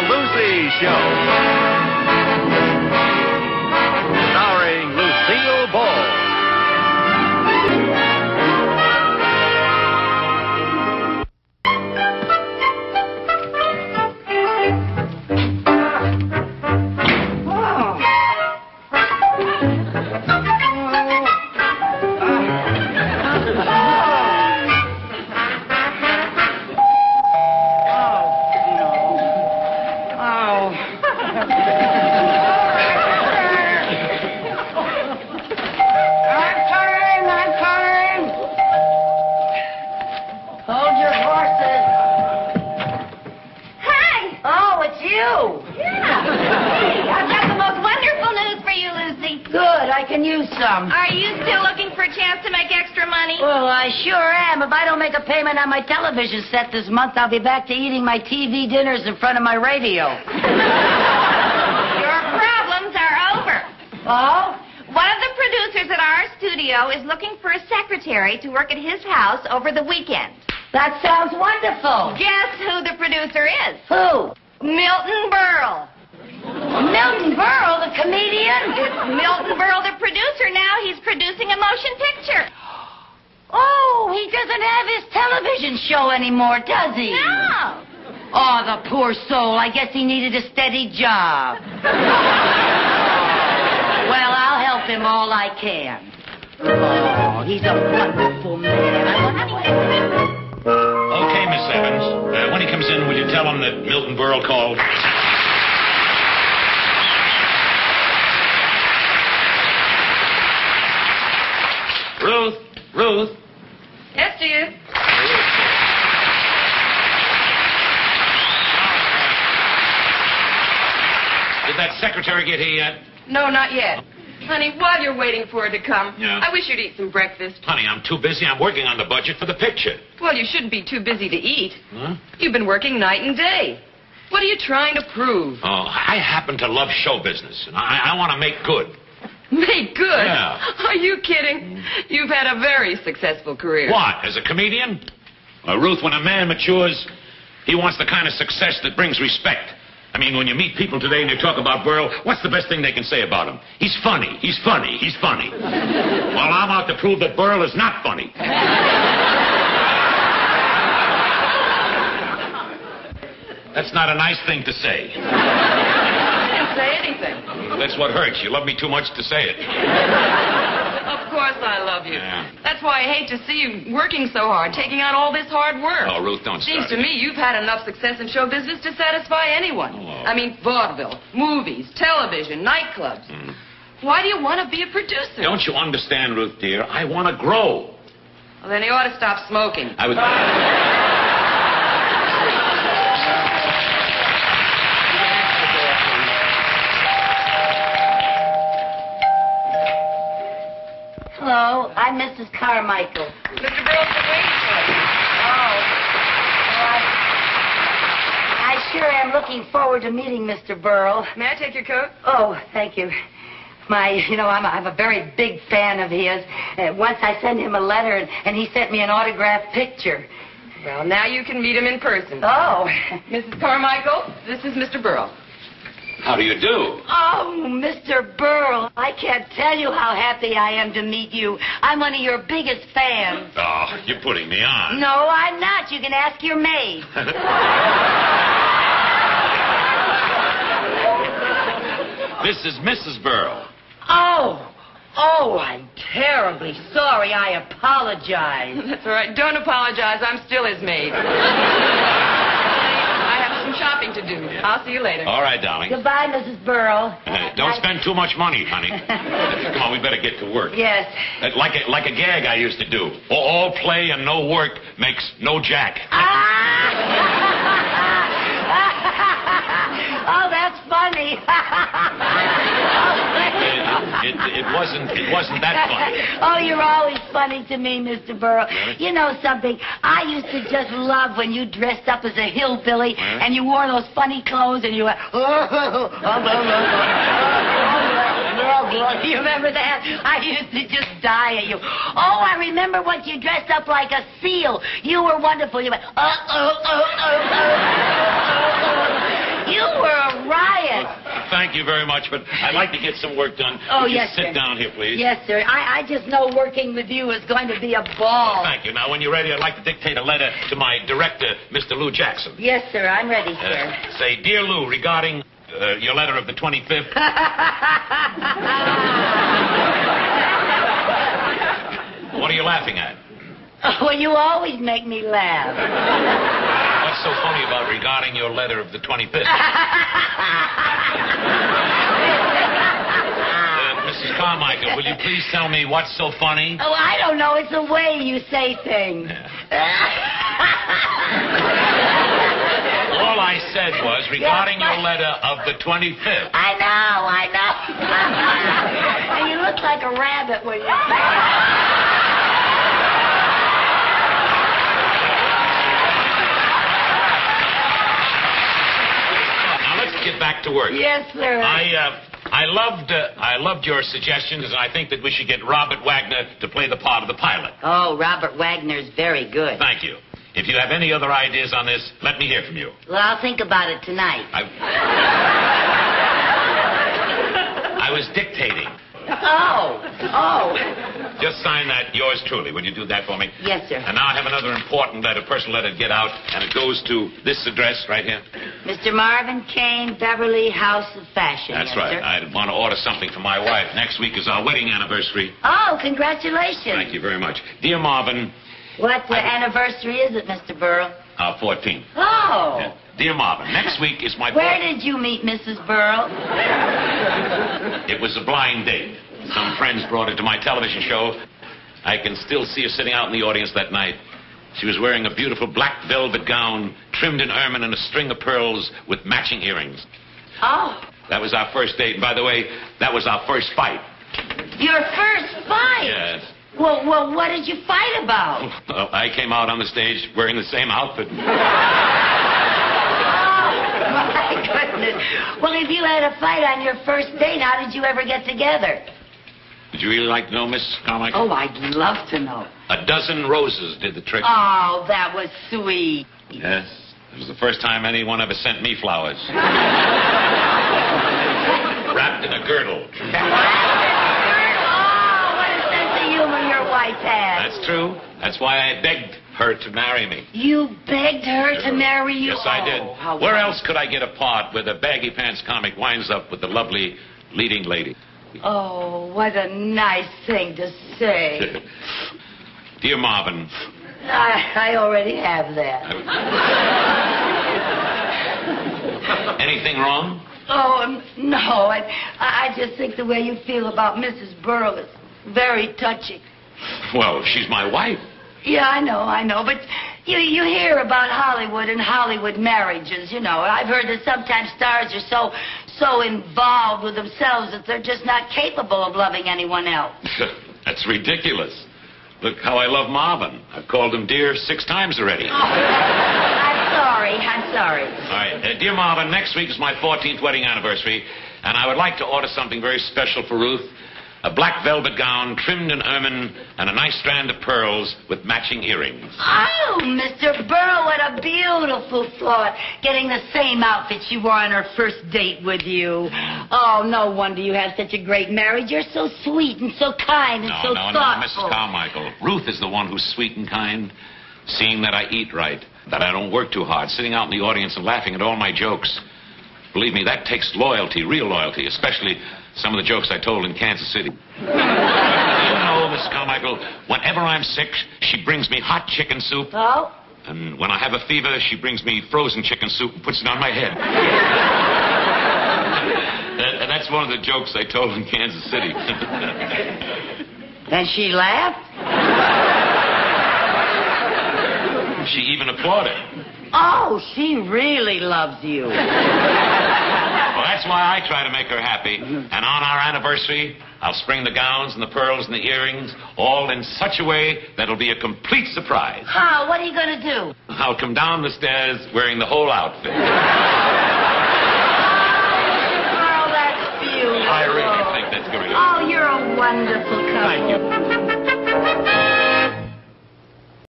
Lucy Show. Starring Lucille Ball. I can use some. Are you still looking for a chance to make extra money? Well, I sure am. If I don't make a payment on my television set this month, I'll be back to eating my TV dinners in front of my radio. Your problems are over. Oh? One of the producers at our studio is looking for a secretary to work at his house over the weekend. That sounds wonderful. Guess who the producer is? Who? Milton Berle. Milton Berle, the comedian? It's Milton Berle, the producer. Now he's producing a motion picture. Oh, he doesn't have his television show anymore, does he? No. Oh, the poor soul. I guess he needed a steady job. Well, I'll help him all I can. Oh, he's a wonderful man. Okay, Miss Evans. When he comes in, will you tell him that Milton Berle called? Ruth. Yes, dear. Did that secretary get here yet? No, not yet. Honey, while you're waiting for her to come, Yeah. I wish you'd eat some breakfast. Honey, I'm too busy. I'm working on the budget for the picture. Well, you shouldn't be too busy to eat. Huh? You've been working night and day. What are you trying to prove? Oh, I happen to love show business, and I want to make good. Make good? Yeah. Are you kidding? You've had a very successful career. What, as a comedian? Ruth, when a man matures, he wants the kind of success that brings respect. I mean, when you meet people today and they talk about Berle, what's the best thing they can say about him? He's funny. He's funny. He's funny. Well, I'm out to prove that Berle is not funny. That's not a nice thing to say. I didn't say anything. That's what hurts. You love me too much to say it. Of course I love you. Yeah. That's why I hate to see you working so hard, taking on all this hard work. Oh, Ruth, don't Seems start to it. me you've had enough success in show business to satisfy anyone. Oh. I mean, vaudeville, movies, television, nightclubs. Why do you want to be a producer? Don't you understand, Ruth, dear? I want to grow. Well, then you ought to stop smoking. I was... Hello, I'm Mrs. Carmichael. Mr. Berle's been waiting for you. I sure am looking forward to meeting Mr. Berle. May I take your coat? Oh, thank you. I'm a very big fan of his. Once I sent him a letter, and he sent me an autographed picture. Well, now you can meet him in person. Oh. Mrs. Carmichael, this is Mr. Berle. How do you do? Oh, Mr. Berle, I can't tell you how happy I am to meet you. I'm one of your biggest fans. Oh, you're putting me on. No, I'm not. You can ask your maid. This is Mrs. Berle. Oh, I'm terribly sorry. I apologize. That's all right. Don't apologize. I'm still his maid. I have some shopping to do. I'll see you later. All right, darling. Goodbye, Mrs. Berle. Don't spend too much money, honey. Come on, we better get to work. Yes. Like a gag I used to do. All play and no work makes no jack. Oh, that's funny. It wasn't that funny. Oh, you're always funny to me, Mr. Berle. Really? You know something? I used to just love when you dressed up as a hillbilly and you wore those funny clothes and you went... You remember that? I used to just die at you. Oh, I remember once you dressed up like a seal. You were wonderful. You went... You thank you very much, but I'd like to get some work done. Oh, Would you yes, sit sir. down here, please? Yes, sir. I just know working with you is going to be a ball. Thank you. Now, when you're ready, I'd like to dictate a letter to my director, Mr. Lou Jackson. Yes, sir. I'm ready, sir. Say, Dear Lou, regarding your letter of the 25th... What are you laughing at? Well, you always make me laugh. What's so funny about regarding your letter of the 25th? Mrs. Carmichael, will you please tell me what's so funny? Oh, I don't know. It's the way you say things. All I said was regarding your letter of the 25th. I know. And you look like a rabbit when you say it. Get back to work. Yes, sir. I loved your suggestions, and I think that we should get Robert Wagner to play the part of the pilot. Oh, Robert Wagner's very good. Thank you. If you have any other ideas on this, let me hear from you. Well, I'll think about it tonight. I was dictating. Oh. Just sign that, yours truly. Would you do that for me? Yes, sir. And now I have another important letter, personal letter to get out, and it goes to this address right here. Mr. Marvin Kane, Beverly House of Fashion. That's yes, right. Sir. I want to order something for my wife. Next week is our wedding anniversary. Oh, congratulations. Thank you very much. Dear Marvin... What anniversary is it, Mr. Berle? 14th. Oh. Yeah. Dear Marvin, next week is my... Where did you meet Mrs. Berle? It was a blind date. Some friends brought her to my television show. I can still see her sitting out in the audience that night. She was wearing a beautiful black velvet gown, trimmed in ermine and a string of pearls with matching earrings. Oh. That was our first date. And by the way, that was our first fight. Your first fight? Yes. Well, what did you fight about? Well, I came out on the stage wearing the same outfit. Oh, my goodness. Well, if you had a fight on your first date, how did you ever get together? Would you really like to know, Miss Carmichael? Oh, I'd love to know. A dozen roses did the trick. Oh, that was sweet. Yes. It was the first time anyone ever sent me flowers. Wrapped in a girdle. Your wife has. That's true. That's why I begged her to marry me. You begged her to marry you? Yes, I did. Where else could I get a part where the baggy pants comic winds up with the lovely leading lady? Oh, what a nice thing to say. Dear Marvin. I already have that. Anything wrong? Oh, no. I just think the way you feel about Mrs. Berle is very touching. Well, she's my wife. Yeah, I know. But you hear about Hollywood and Hollywood marriages, you know. I've heard that sometimes stars are so involved with themselves that they're just not capable of loving anyone else. That's ridiculous. Look how I love Marvin. I've called him dear 6 times already. Oh, I'm sorry. All right. Dear Marvin, next week is my 14th wedding anniversary, and I would like to order something very special for Ruth. A black velvet gown trimmed in ermine and a nice strand of pearls with matching earrings. Oh, Mr. Berle, what a beautiful thought. Getting the same outfit she wore on her first date with you. Oh, no wonder you have such a great marriage. You're so sweet and so kind and so thoughtful. No, Mrs. Carmichael. Ruth is the one who's sweet and kind, seeing that I eat right, that I don't work too hard, sitting out in the audience and laughing at all my jokes. Believe me, that takes loyalty, real loyalty, especially some of the jokes I told in Kansas City. You know, Miss Carmichael, whenever I'm sick, she brings me hot chicken soup. Oh? And when I have a fever, she brings me frozen chicken soup and puts it on my head. And that's one of the jokes I told in Kansas City. And she laughed? She even applauded. Oh, she really loves you. Well, that's why I try to make her happy. And on our anniversary, I'll spring the gowns and the pearls and the earrings, all in such a way that it'll be a complete surprise. Oh, what are you going to do? I'll come down the stairs wearing the whole outfit. Oh, that's beautiful. I really think that's going to be... Oh, you're a wonderful couple. Thank you.